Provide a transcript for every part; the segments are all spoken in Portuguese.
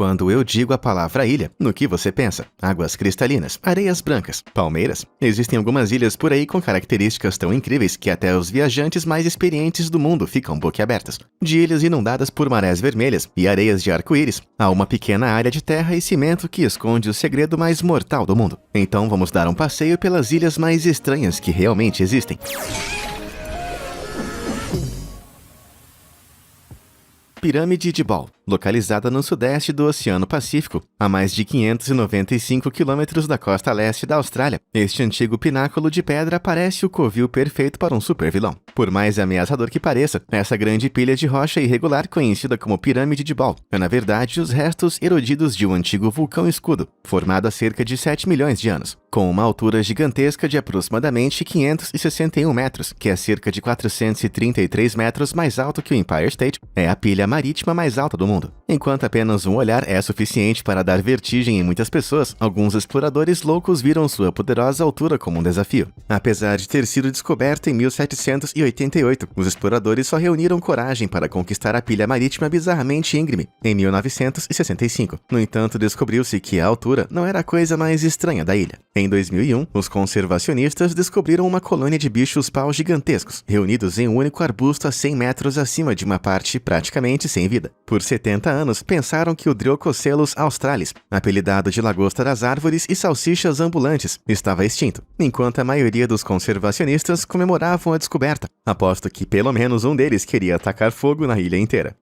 Quando eu digo a palavra ilha, no que você pensa? Águas cristalinas, areias brancas, palmeiras? Existem algumas ilhas por aí com características tão incríveis que até os viajantes mais experientes do mundo ficam boquiabertos. De ilhas inundadas por marés vermelhas e areias de arco-íris, há uma pequena área de terra e cimento que esconde o segredo mais mortal do mundo. Então vamos dar um passeio pelas ilhas mais estranhas que realmente existem. Pirâmide de Ball, localizada no sudeste do Oceano Pacífico, a mais de 595 quilômetros da costa leste da Austrália. Este antigo pináculo de pedra parece o covil perfeito para um supervilão. Por mais ameaçador que pareça, essa grande pilha de rocha irregular, conhecida como Pirâmide de Ball, é na verdade os restos erodidos de um antigo vulcão escudo, formado há cerca de 7 milhões de anos, com uma altura gigantesca de aproximadamente 561 metros, que é cerca de 433 metros mais alto que o Empire State. É a pilha marítima mais alta do mundo. Enquanto apenas um olhar é suficiente para dar vertigem em muitas pessoas, alguns exploradores loucos viram sua poderosa altura como um desafio. Apesar de ter sido descoberta em 1788, os exploradores só reuniram coragem para conquistar a pilha marítima bizarramente íngreme em 1965. No entanto, descobriu-se que a altura não era a coisa mais estranha da ilha. Em 2001, os conservacionistas descobriram uma colônia de bichos-pau gigantescos, reunidos em um único arbusto a 100 metros acima de uma parte praticamente sem vida. Por 70 anos, pensaram que o Dryococelus australis, apelidado de lagosta das árvores e salsichas ambulantes, estava extinto, enquanto a maioria dos conservacionistas comemoravam a descoberta. Aposto que pelo menos um deles queria atacar fogo na ilha inteira.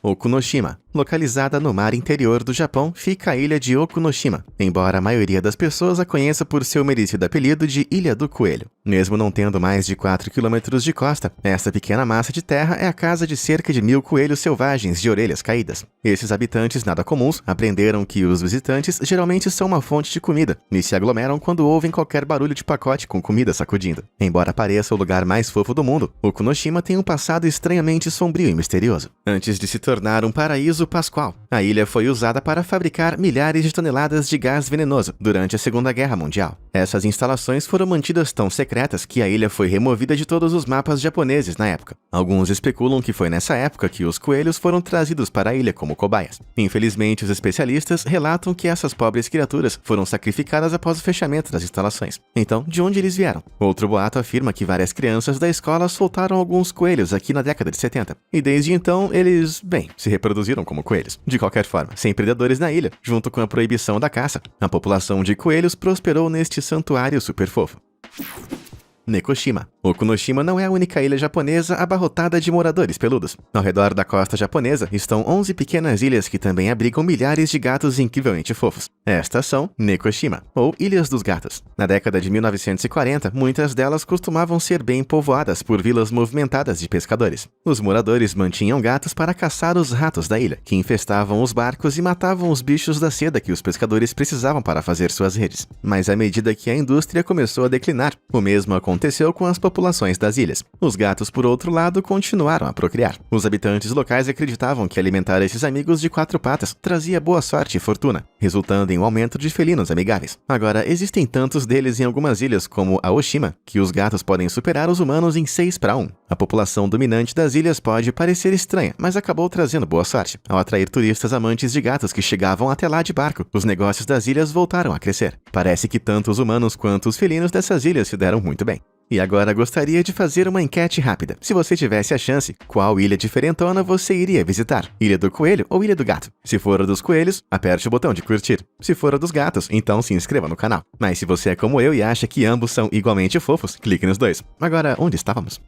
Okunoshima. Localizada no mar interior do Japão, fica a ilha de Okunoshima, embora a maioria das pessoas a conheça por seu merecido apelido de Ilha do Coelho. Mesmo não tendo mais de 4 quilômetros de costa, essa pequena massa de terra é a casa de cerca de 1000 coelhos selvagens de orelhas caídas. Esses habitantes nada comuns aprenderam que os visitantes geralmente são uma fonte de comida e se aglomeram quando ouvem qualquer barulho de pacote com comida sacudindo. Embora pareça o lugar mais fofo do mundo, Okunoshima tem um passado estranhamente sombrio e misterioso. Antes de se tornar um paraíso pascual, a ilha foi usada para fabricar milhares de toneladas de gás venenoso durante a Segunda Guerra Mundial. Essas instalações foram mantidas tão secretas que a ilha foi removida de todos os mapas japoneses na época. Alguns especulam que foi nessa época que os coelhos foram trazidos para a ilha como cobaias. Infelizmente, os especialistas relatam que essas pobres criaturas foram sacrificadas após o fechamento das instalações. Então, de onde eles vieram? Outro boato afirma que várias crianças da escola soltaram alguns coelhos aqui na década de 70. E desde então, eles, se reproduziram como coelhos. De qualquer forma, sem predadores na ilha, junto com a proibição da caça, a população de coelhos prosperou neste santuário super fofo. Nekoshima. Okunoshima não é a única ilha japonesa abarrotada de moradores peludos. Ao redor da costa japonesa estão 11 pequenas ilhas que também abrigam milhares de gatos incrivelmente fofos. Estas são Nekoshima, ou Ilhas dos Gatos. Na década de 1940, muitas delas costumavam ser bem povoadas por vilas movimentadas de pescadores. Os moradores mantinham gatos para caçar os ratos da ilha, que infestavam os barcos e matavam os bichos da seda que os pescadores precisavam para fazer suas redes. Mas à medida que a indústria começou a declinar, o mesmo aconteceu com as populações das ilhas. Os gatos, por outro lado, continuaram a procriar. Os habitantes locais acreditavam que alimentar esses amigos de 4 patas trazia boa sorte e fortuna, resultando em um aumento de felinos amigáveis. Agora, existem tantos deles em algumas ilhas, como a Oshima, que os gatos podem superar os humanos em 6-1. A população dominante das ilhas pode parecer estranha, mas acabou trazendo boa sorte. Ao atrair turistas amantes de gatos que chegavam até lá de barco, os negócios das ilhas voltaram a crescer. Parece que tanto os humanos quanto os felinos dessas ilhas se deram muito bem. E agora gostaria de fazer uma enquete rápida. Se você tivesse a chance, qual ilha diferentona você iria visitar? Ilha do Coelho ou Ilha do Gato? Se for a dos coelhos, aperte o botão de curtir. Se for a dos gatos, então se inscreva no canal. Mas se você é como eu e acha que ambos são igualmente fofos, clique nos dois. Agora, onde estávamos?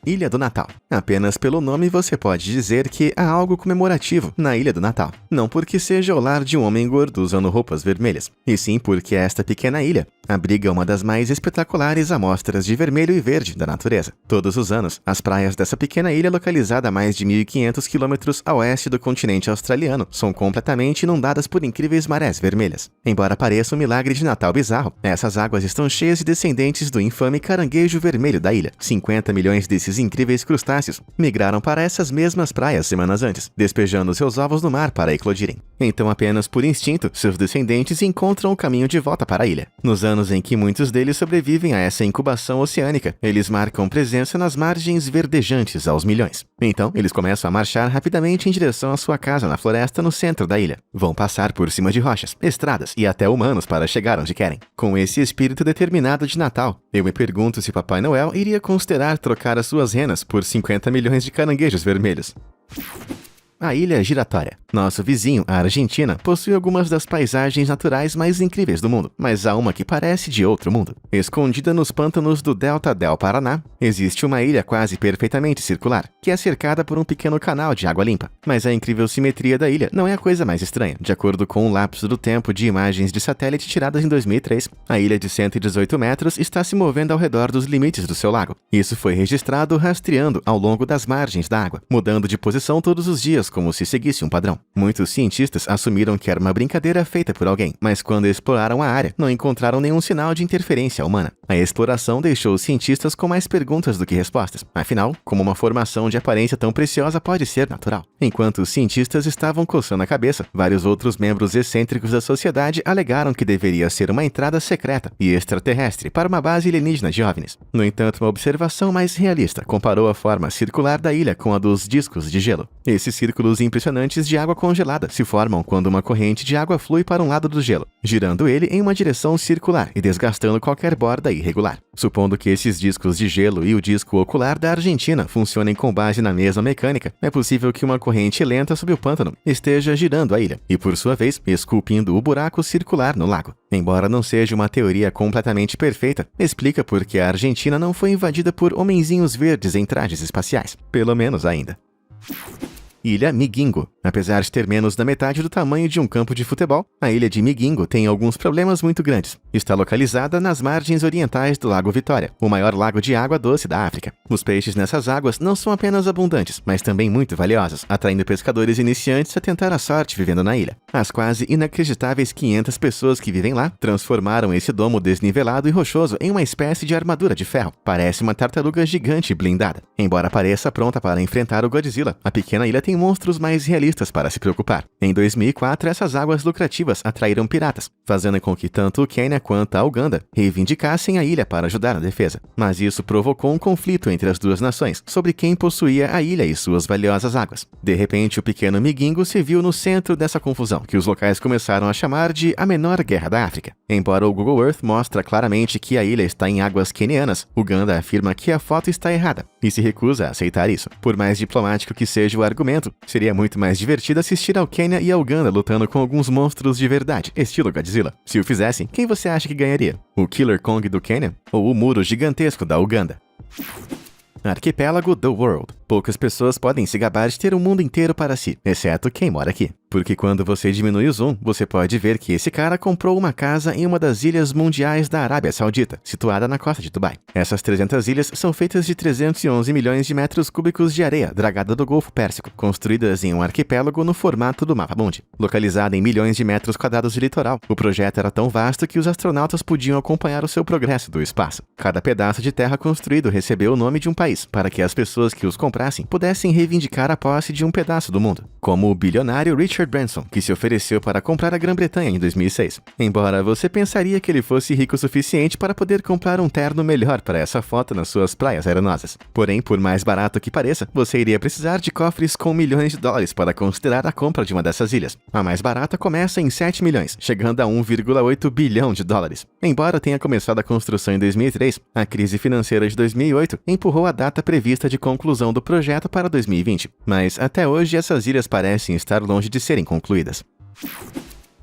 Ilha do Natal. Apenas pelo nome você pode dizer que há algo comemorativo na Ilha do Natal. Não porque seja o lar de um homem gordo usando roupas vermelhas, e sim porque esta pequena ilha abriga uma das mais espetaculares amostras de vermelho e verde da natureza. Todos os anos, as praias dessa pequena ilha, localizada a mais de 1.500 quilômetros a oeste do continente australiano, são completamente inundadas por incríveis marés vermelhas. Embora pareça um milagre de Natal bizarro, essas águas estão cheias de descendentes do infame caranguejo vermelho da ilha. 50 milhões desses esses incríveis crustáceos migraram para essas mesmas praias semanas antes, despejando seus ovos no mar para eclodirem. Então, apenas por instinto, seus descendentes encontram o caminho de volta para a ilha. Nos anos em que muitos deles sobrevivem a essa incubação oceânica, eles marcam presença nas margens verdejantes aos milhões. Então, eles começam a marchar rapidamente em direção à sua casa na floresta no centro da ilha. Vão passar por cima de rochas, estradas e até humanos para chegar onde querem. Com esse espírito determinado de Natal, eu me pergunto se Papai Noel iria considerar trocar as suas renas por 50 milhões de caranguejos vermelhos. A Ilha Giratória. Nosso vizinho, a Argentina, possui algumas das paisagens naturais mais incríveis do mundo, mas há uma que parece de outro mundo. Escondida nos pântanos do Delta del Paraná, existe uma ilha quase perfeitamente circular, que é cercada por um pequeno canal de água limpa. Mas a incrível simetria da ilha não é a coisa mais estranha. De acordo com o lapso do tempo de imagens de satélite tiradas em 2003, a ilha de 118 metros está se movendo ao redor dos limites do seu lago. Isso foi registrado rastreando ao longo das margens da água, mudando de posição todos os dias como se seguisse um padrão. Muitos cientistas assumiram que era uma brincadeira feita por alguém, mas quando exploraram a área, não encontraram nenhum sinal de interferência humana. A exploração deixou os cientistas com mais perguntas do que respostas. Afinal, como uma formação de aparência tão preciosa pode ser natural? Enquanto os cientistas estavam coçando a cabeça, vários outros membros excêntricos da sociedade alegaram que deveria ser uma entrada secreta e extraterrestre para uma base alienígena de OVNIs. No entanto, uma observação mais realista comparou a forma circular da ilha com a dos discos de gelo. Esses círculos impressionantes de água congelada se formam quando uma corrente de água flui para um lado do gelo, girando ele em uma direção circular e desgastando qualquer borda irregular. Supondo que esses discos de gelo e o disco ocular da Argentina funcionem com base na mesma mecânica, é possível que uma corrente lenta sob o pântano esteja girando a ilha e, por sua vez, esculpindo o buraco circular no lago. Embora não seja uma teoria completamente perfeita, explica por que a Argentina não foi invadida por homenzinhos verdes em trajes espaciais. Pelo menos ainda. Ilha Migingo. Apesar de ter menos da metade do tamanho de um campo de futebol, a ilha de Migingo tem alguns problemas muito grandes. Está localizada nas margens orientais do Lago Vitória, o maior lago de água doce da África. Os peixes nessas águas não são apenas abundantes, mas também muito valiosos, atraindo pescadores iniciantes a tentar a sorte vivendo na ilha. As quase inacreditáveis 500 pessoas que vivem lá transformaram esse domo desnivelado e rochoso em uma espécie de armadura de ferro. Parece uma tartaruga gigante blindada. Embora pareça pronta para enfrentar o Godzilla, a pequena ilha tem monstros mais realistas para se preocupar. Em 2004, essas águas lucrativas atraíram piratas, fazendo com que tanto o Quênia quanto a Uganda reivindicassem a ilha para ajudar na defesa. Mas isso provocou um conflito entre as duas nações sobre quem possuía a ilha e suas valiosas águas. De repente, o pequeno Migingo se viu no centro dessa confusão, que os locais começaram a chamar de a menor guerra da África. Embora o Google Earth mostre claramente que a ilha está em águas quenianas, Uganda afirma que a foto está errada e se recusa a aceitar isso. Por mais diplomático que seja o argumento, seria muito mais divertido assistir ao Quênia e a Uganda lutando com alguns monstros de verdade, estilo Godzilla. Se o fizessem, quem você acha que ganharia? O Killer Kong do Quênia ou o muro gigantesco da Uganda? Arquipélago The World. Poucas pessoas podem se gabar de ter o mundo inteiro para si, exceto quem mora aqui. Porque quando você diminui o zoom, você pode ver que esse cara comprou uma casa em uma das ilhas mundiais da Arábia Saudita, situada na costa de Dubai. Essas 300 ilhas são feitas de 311 milhões de metros cúbicos de areia dragada do Golfo Pérsico, construídas em um arquipélago no formato do mapa mundi. Localizada em milhões de metros quadrados de litoral, o projeto era tão vasto que os astronautas podiam acompanhar o seu progresso do espaço. Cada pedaço de terra construído recebeu o nome de um país, para que as pessoas que os comprassem pudessem reivindicar a posse de um pedaço do mundo, como o bilionário Richard Branson, que se ofereceu para comprar a Grã-Bretanha em 2006. Embora você pensaria que ele fosse rico o suficiente para poder comprar um terno melhor para essa foto nas suas praias arenosas. Porém, por mais barato que pareça, você iria precisar de cofres com milhões de dólares para considerar a compra de uma dessas ilhas. A mais barata começa em 7 milhões, chegando a 1,8 bilhão de dólares. Embora tenha começado a construção em 2003, a crise financeira de 2008 empurrou a data prevista de conclusão do projeto para 2020. Mas até hoje essas ilhas parecem estar longe de serem concluídas.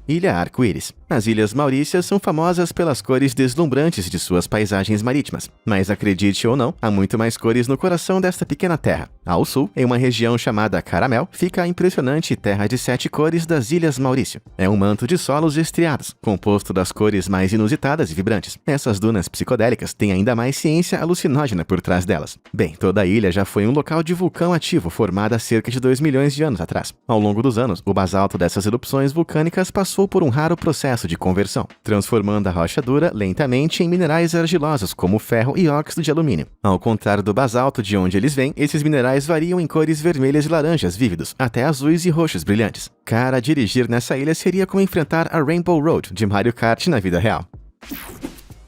Ilha Arco-Íris. As Ilhas Maurícias são famosas pelas cores deslumbrantes de suas paisagens marítimas. Mas acredite ou não, há muito mais cores no coração desta pequena terra. Ao sul, em uma região chamada Caramel, fica a impressionante Terra de 7 Cores das Ilhas Maurício. É um manto de solos estriados, composto das cores mais inusitadas e vibrantes. Essas dunas psicodélicas têm ainda mais ciência alucinógena por trás delas. Bem, toda a ilha já foi um local de vulcão ativo formado há cerca de 2 milhões de anos atrás. Ao longo dos anos, o basalto dessas erupções vulcânicas passou por um raro processo processo de conversão, transformando a rocha dura lentamente em minerais argilosos como ferro e óxido de alumínio. Ao contrário do basalto de onde eles vêm, esses minerais variam em cores vermelhas e laranjas vívidos, até azuis e roxos brilhantes. Cara, dirigir nessa ilha seria como enfrentar a Rainbow Road de Mario Kart na vida real.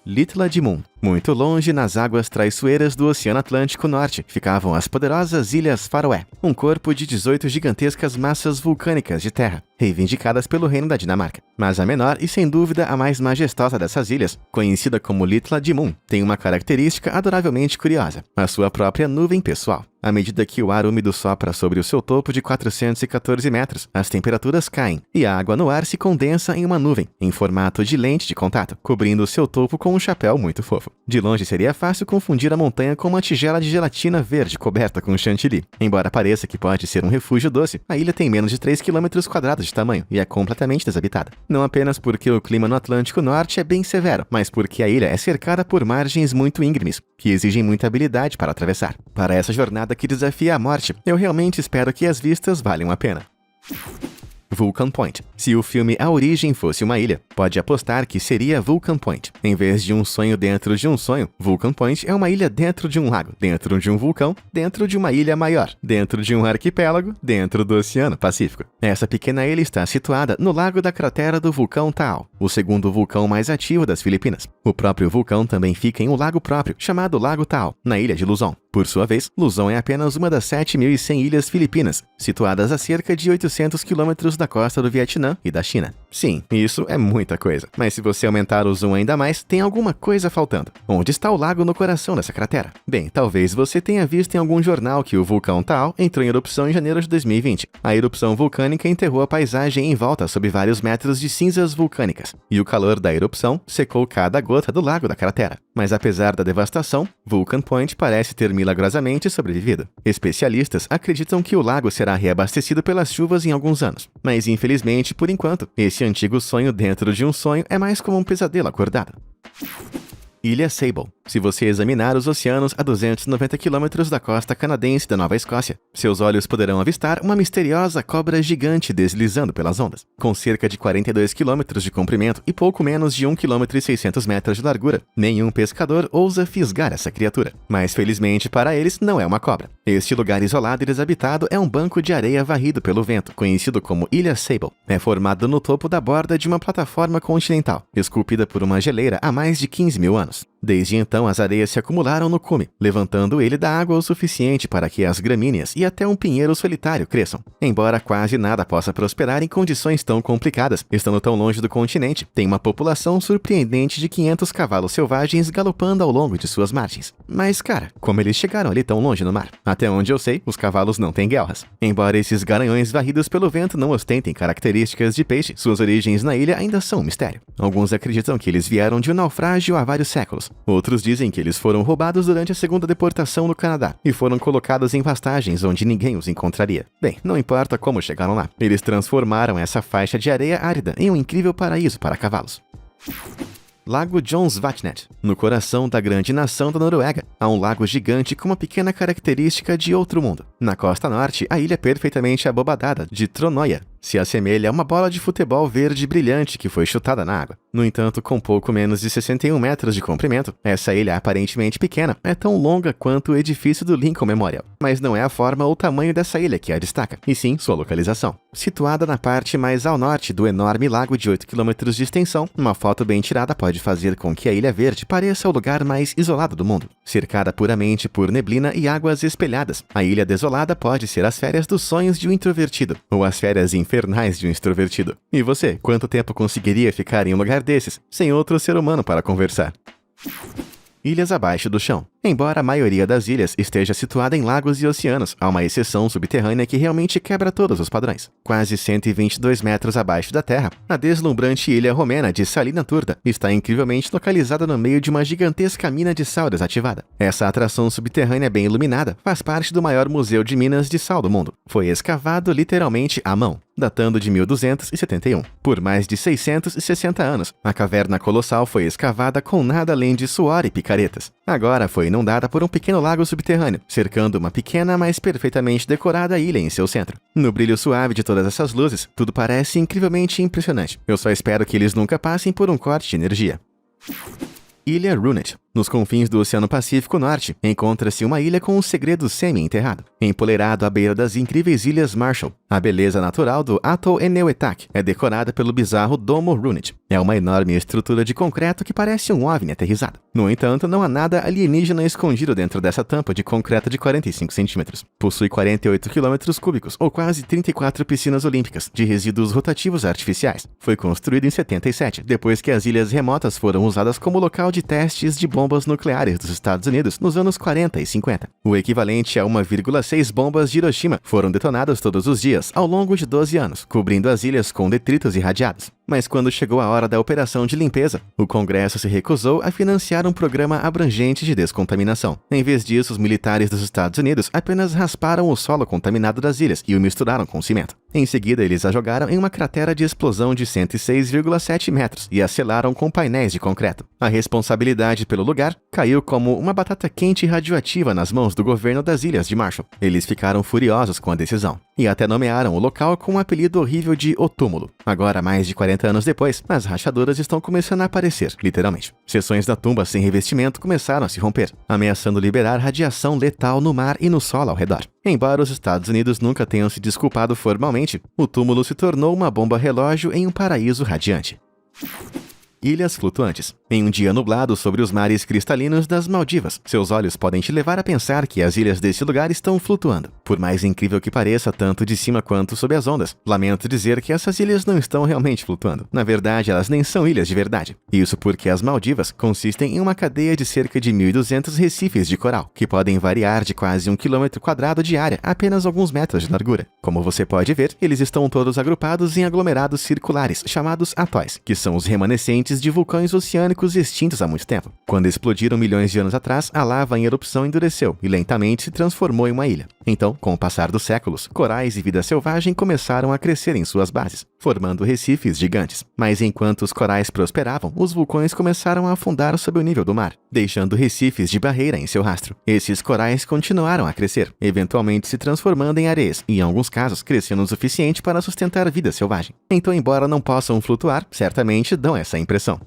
Litla de Mull. Muito longe, nas águas traiçoeiras do Oceano Atlântico Norte, ficavam as poderosas Ilhas Faroé, um corpo de 18 gigantescas massas vulcânicas de terra, reivindicadas pelo Reino da Dinamarca. Mas a menor e, sem dúvida, a mais majestosa dessas ilhas, conhecida como Litla de Mull, tem uma característica adoravelmente curiosa: a sua própria nuvem pessoal. À medida que o ar úmido sopra sobre o seu topo de 414 metros, as temperaturas caem e a água no ar se condensa em uma nuvem, em formato de lente de contato, cobrindo o seu topo com um chapéu muito fofo. De longe seria fácil confundir a montanha com uma tigela de gelatina verde coberta com chantilly. Embora pareça que pode ser um refúgio doce, a ilha tem menos de 3 km² de tamanho e é completamente desabitada. Não apenas porque o clima no Atlântico Norte é bem severo, mas porque a ilha é cercada por margens muito íngremes, que exigem muita habilidade para atravessar. Para essa jornada que desafia a morte, eu realmente espero que as vistas valham a pena. Vulcan Point. Se o filme A Origem fosse uma ilha, pode apostar que seria Vulcan Point. Em vez de um sonho dentro de um sonho, Vulcan Point é uma ilha dentro de um lago, dentro de um vulcão, dentro de uma ilha maior, dentro de um arquipélago, dentro do Oceano Pacífico. Essa pequena ilha está situada no lago da cratera do vulcão Taal, o segundo vulcão mais ativo das Filipinas. O próprio vulcão também fica em um lago próprio, chamado Lago Taal, na ilha de Luzon. Por sua vez, Luzon é apenas uma das 7.100 ilhas filipinas, situadas a cerca de 800 quilômetros da costa do Vietnã e da China. Sim, isso é muita coisa. Mas se você aumentar o zoom ainda mais, tem alguma coisa faltando. Onde está o lago no coração dessa cratera? Bem, talvez você tenha visto em algum jornal que o vulcão Taal entrou em erupção em janeiro de 2020. A erupção vulcânica enterrou a paisagem em volta sob vários metros de cinzas vulcânicas, e o calor da erupção secou cada gota do lago da cratera. Mas apesar da devastação, Vulcan Point parece ter milagrosamente sobrevivido. Especialistas acreditam que o lago será reabastecido pelas chuvas em alguns anos. Mas infelizmente, por enquanto, esse antigo sonho dentro de um sonho é mais como um pesadelo acordado. Ilha Sable. Se você examinar os oceanos a 290 km da costa canadense da Nova Escócia, seus olhos poderão avistar uma misteriosa cobra gigante deslizando pelas ondas. Com cerca de 42 km de comprimento e pouco menos de 1,6 km de largura, nenhum pescador ousa fisgar essa criatura. Mas felizmente para eles não é uma cobra. Este lugar isolado e desabitado é um banco de areia varrido pelo vento, conhecido como Ilha Sable. É formado no topo da borda de uma plataforma continental, esculpida por uma geleira há mais de 15 mil anos. Desde então, as areias se acumularam no cume, levantando ele da água o suficiente para que as gramíneas e até um pinheiro solitário cresçam. Embora quase nada possa prosperar em condições tão complicadas, estando tão longe do continente, tem uma população surpreendente de 500 cavalos selvagens galopando ao longo de suas margens. Mas, cara, como eles chegaram ali tão longe no mar? Até onde eu sei, os cavalos não têm guelras. Embora esses garanhões varridos pelo vento não ostentem características de peixe, suas origens na ilha ainda são um mistério. Alguns acreditam que eles vieram de um naufrágio há vários séculos. Outros dizem que eles foram roubados durante a segunda deportação no Canadá e foram colocados em pastagens onde ninguém os encontraria. Bem, não importa como chegaram lá, eles transformaram essa faixa de areia árida em um incrível paraíso para cavalos. Lago Jonsvatnet. No coração da grande nação da Noruega, há um lago gigante com uma pequena característica de outro mundo. Na costa norte, a ilha perfeitamente abobadada de Tronøya se assemelha a uma bola de futebol verde brilhante que foi chutada na água. No entanto, com pouco menos de 61 metros de comprimento, essa ilha aparentemente pequena é tão longa quanto o edifício do Lincoln Memorial. Mas não é a forma ou o tamanho dessa ilha que a destaca, e sim sua localização. Situada na parte mais ao norte do enorme lago de 8 km de extensão, uma foto bem tirada pode fazer com que a Ilha Verde pareça o lugar mais isolado do mundo. Cercada puramente por neblina e águas espelhadas, a ilha desolada pode ser as férias dos sonhos de um introvertido, ou as férias infernais de um extrovertido. E você, quanto tempo conseguiria ficar em um lugar desses, sem outro ser humano para conversar? Ilhas abaixo do chão. Embora a maioria das ilhas esteja situada em lagos e oceanos, há uma exceção subterrânea que realmente quebra todos os padrões. Quase 122 metros abaixo da terra, a deslumbrante ilha romena de Salina Turda está incrivelmente localizada no meio de uma gigantesca mina de sal desativada. Essa atração subterrânea bem iluminada faz parte do maior museu de minas de sal do mundo. Foi escavado literalmente à mão, datando de 1271. Por mais de 660 anos, a caverna colossal foi escavada com nada além de suor e picaretas. Agora foi inundada por um pequeno lago subterrâneo, cercando uma pequena, mas perfeitamente decorada ilha em seu centro. No brilho suave de todas essas luzes, tudo parece incrivelmente impressionante. Eu só espero que eles nunca passem por um corte de energia. Ilha Runet. Nos confins do Oceano Pacífico Norte, encontra-se uma ilha com um segredo semi-enterrado. Empoleirado à beira das incríveis Ilhas Marshall, a beleza natural do Atoll Enewetak é decorada pelo bizarro Domo Runet. É uma enorme estrutura de concreto que parece um OVNI aterrissado. No entanto, não há nada alienígena escondido dentro dessa tampa de concreto de 45 centímetros. Possui 48 quilômetros cúbicos, ou quase 34 piscinas olímpicas, de resíduos rotativos artificiais. Foi construído em 77, depois que as ilhas remotas foram usadas como local de testes de bombas nucleares dos Estados Unidos nos anos 40 e 50. O equivalente a 1,6 bombas de Hiroshima foram detonadas todos os dias ao longo de 12 anos, cobrindo as ilhas com detritos irradiados. Mas quando chegou a hora da operação de limpeza, o Congresso se recusou a financiar um programa abrangente de descontaminação. Em vez disso, os militares dos Estados Unidos apenas rasparam o solo contaminado das ilhas e o misturaram com cimento. Em seguida, eles a jogaram em uma cratera de explosão de 106,7 metros e a selaram com painéis de concreto. A responsabilidade pelo lugar caiu como uma batata quente radioativa nas mãos do governo das Ilhas de Marshall. Eles ficaram furiosos com a decisão e até nomearam o local com um apelido horrível de O Túmulo. Agora, mais de 40 anos depois, as rachaduras estão começando a aparecer, literalmente. Seções da tumba sem revestimento começaram a se romper, ameaçando liberar radiação letal no mar e no solo ao redor. Embora os Estados Unidos nunca tenham se desculpado formalmente, o túmulo se tornou uma bomba relógio em um paraíso radiante. Ilhas flutuantes. Em um dia nublado sobre os mares cristalinos das Maldivas, seus olhos podem te levar a pensar que as ilhas desse lugar estão flutuando. Por mais incrível que pareça, tanto de cima quanto sob as ondas, lamento dizer que essas ilhas não estão realmente flutuando. Na verdade, elas nem são ilhas de verdade. Isso porque as Maldivas consistem em uma cadeia de cerca de 1.200 recifes de coral, que podem variar de quase 1 km² de área a apenas alguns metros de largura. Como você pode ver, eles estão todos agrupados em aglomerados circulares, chamados atóis, que são os remanescentes de vulcões oceânicos extintos há muito tempo. Quando explodiram milhões de anos atrás, a lava em erupção endureceu e lentamente se transformou em uma ilha. Então, com o passar dos séculos, corais e vida selvagem começaram a crescer em suas bases, formando recifes gigantes. Mas enquanto os corais prosperavam, os vulcões começaram a afundar sob o nível do mar, deixando recifes de barreira em seu rastro. Esses corais continuaram a crescer, eventualmente se transformando em areias, e em alguns casos crescendo o suficiente para sustentar vida selvagem. Então, embora não possam flutuar, certamente dão essa impressão.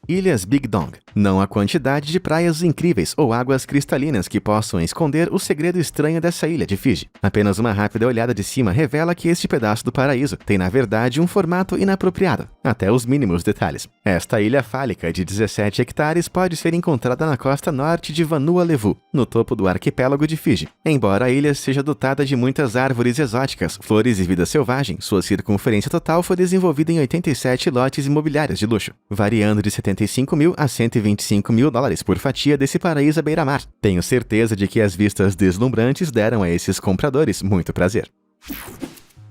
Ilhas Big Dong. Não há quantidade de praias incríveis ou águas cristalinas que possam esconder o segredo estranho dessa ilha de Fiji. Apenas uma rápida olhada de cima revela que este pedaço do paraíso tem na verdade um formato inapropriado, até os mínimos detalhes. Esta ilha fálica de 17 hectares pode ser encontrada na costa norte de Vanua-Levu, no topo do arquipélago de Fiji. Embora a ilha seja dotada de muitas árvores exóticas, flores e vida selvagem, sua circunferência total foi desenvolvida em 87 lotes imobiliários de luxo, variando de 75 mil a 125 mil dólares por fatia desse paraíso à beira-mar. Tenho certeza de que as vistas deslumbrantes deram a esses compradores muito prazer.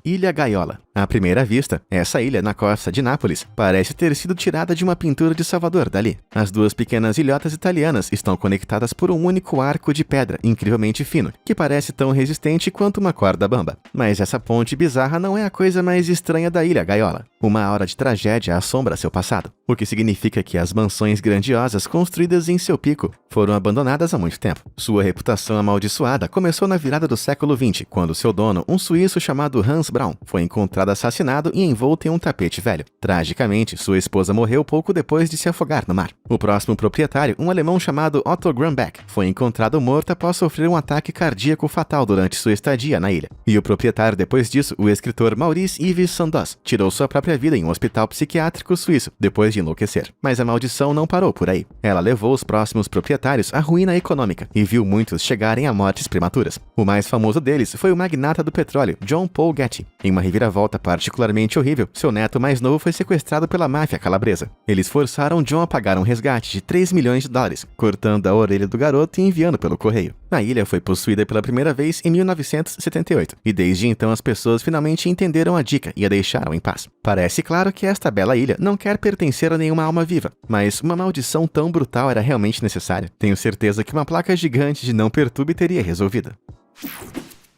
Ilha Gaiola. À primeira vista, essa ilha na costa de Nápoles parece ter sido tirada de uma pintura de Salvador Dalí. As duas pequenas ilhotas italianas estão conectadas por um único arco de pedra incrivelmente fino, que parece tão resistente quanto uma corda bamba. Mas essa ponte bizarra não é a coisa mais estranha da Ilha Gaiola. Uma aura de tragédia assombra seu passado, o que significa que as mansões grandiosas construídas em seu pico foram abandonadas há muito tempo. Sua reputação amaldiçoada começou na virada do século XX, quando seu dono, um suíço chamado Hans Braun, foi encontrado assassinado e envolto em um tapete velho. Tragicamente, sua esposa morreu pouco depois de se afogar no mar. O próximo proprietário, um alemão chamado Otto Grumbeck, foi encontrado morto após sofrer um ataque cardíaco fatal durante sua estadia na ilha. E o proprietário depois disso, o escritor Maurice Yves Sandoz, tirou sua própria vida em um hospital psiquiátrico suíço, depois de enlouquecer. Mas a maldição não parou por aí. Ela levou os próximos proprietários à ruína econômica e viu muitos chegarem a mortes prematuras. O mais famoso deles foi o magnata do petróleo, John Paul Getty. Em uma reviravolta particularmente horrível, seu neto mais novo foi sequestrado pela máfia calabresa. Eles forçaram John a pagar um resgate de 3 milhões de dólares, cortando a orelha do garoto e enviando pelo correio. A ilha foi possuída pela primeira vez em 1978, e desde então as pessoas finalmente entenderam a dica e a deixaram em paz. Parece claro que esta bela ilha não quer pertencer a nenhuma alma viva, mas uma maldição tão brutal era realmente necessária. Tenho certeza que uma placa gigante de não perturbe teria resolvido.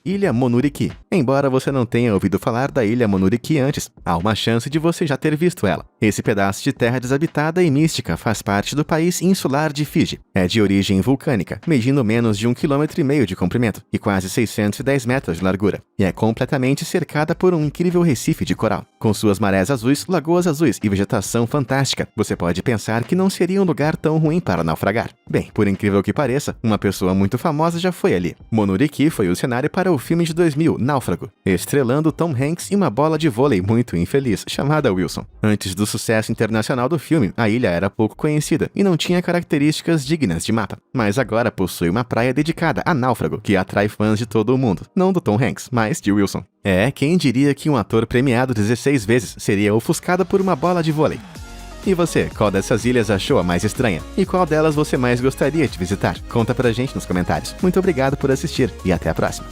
Ilha Monuriki. Embora você não tenha ouvido falar da Ilha Monuriki antes, há uma chance de você já ter visto ela. Esse pedaço de terra desabitada e mística faz parte do país insular de Fiji. É de origem vulcânica, medindo menos de 1,5 km de comprimento e quase 610 metros de largura. E é completamente cercada por um incrível recife de coral. Com suas marés azuis, lagoas azuis e vegetação fantástica, você pode pensar que não seria um lugar tão ruim para naufragar. Bem, por incrível que pareça, uma pessoa muito famosa já foi ali. Monuriki foi o cenário para o filme de 2000, Náufrago, estrelando Tom Hanks e uma bola de vôlei muito infeliz, chamada Wilson. Antes do sucesso internacional do filme, a ilha era pouco conhecida e não tinha características dignas de mapa. Mas agora possui uma praia dedicada a Náufrago, que atrai fãs de todo o mundo. Não do Tom Hanks, mas de Wilson. Quem diria que um ator premiado 16 vezes seria ofuscado por uma bola de vôlei? E você, qual dessas ilhas achou a mais estranha? E qual delas você mais gostaria de visitar? Conta pra gente nos comentários. Muito obrigado por assistir e até a próxima.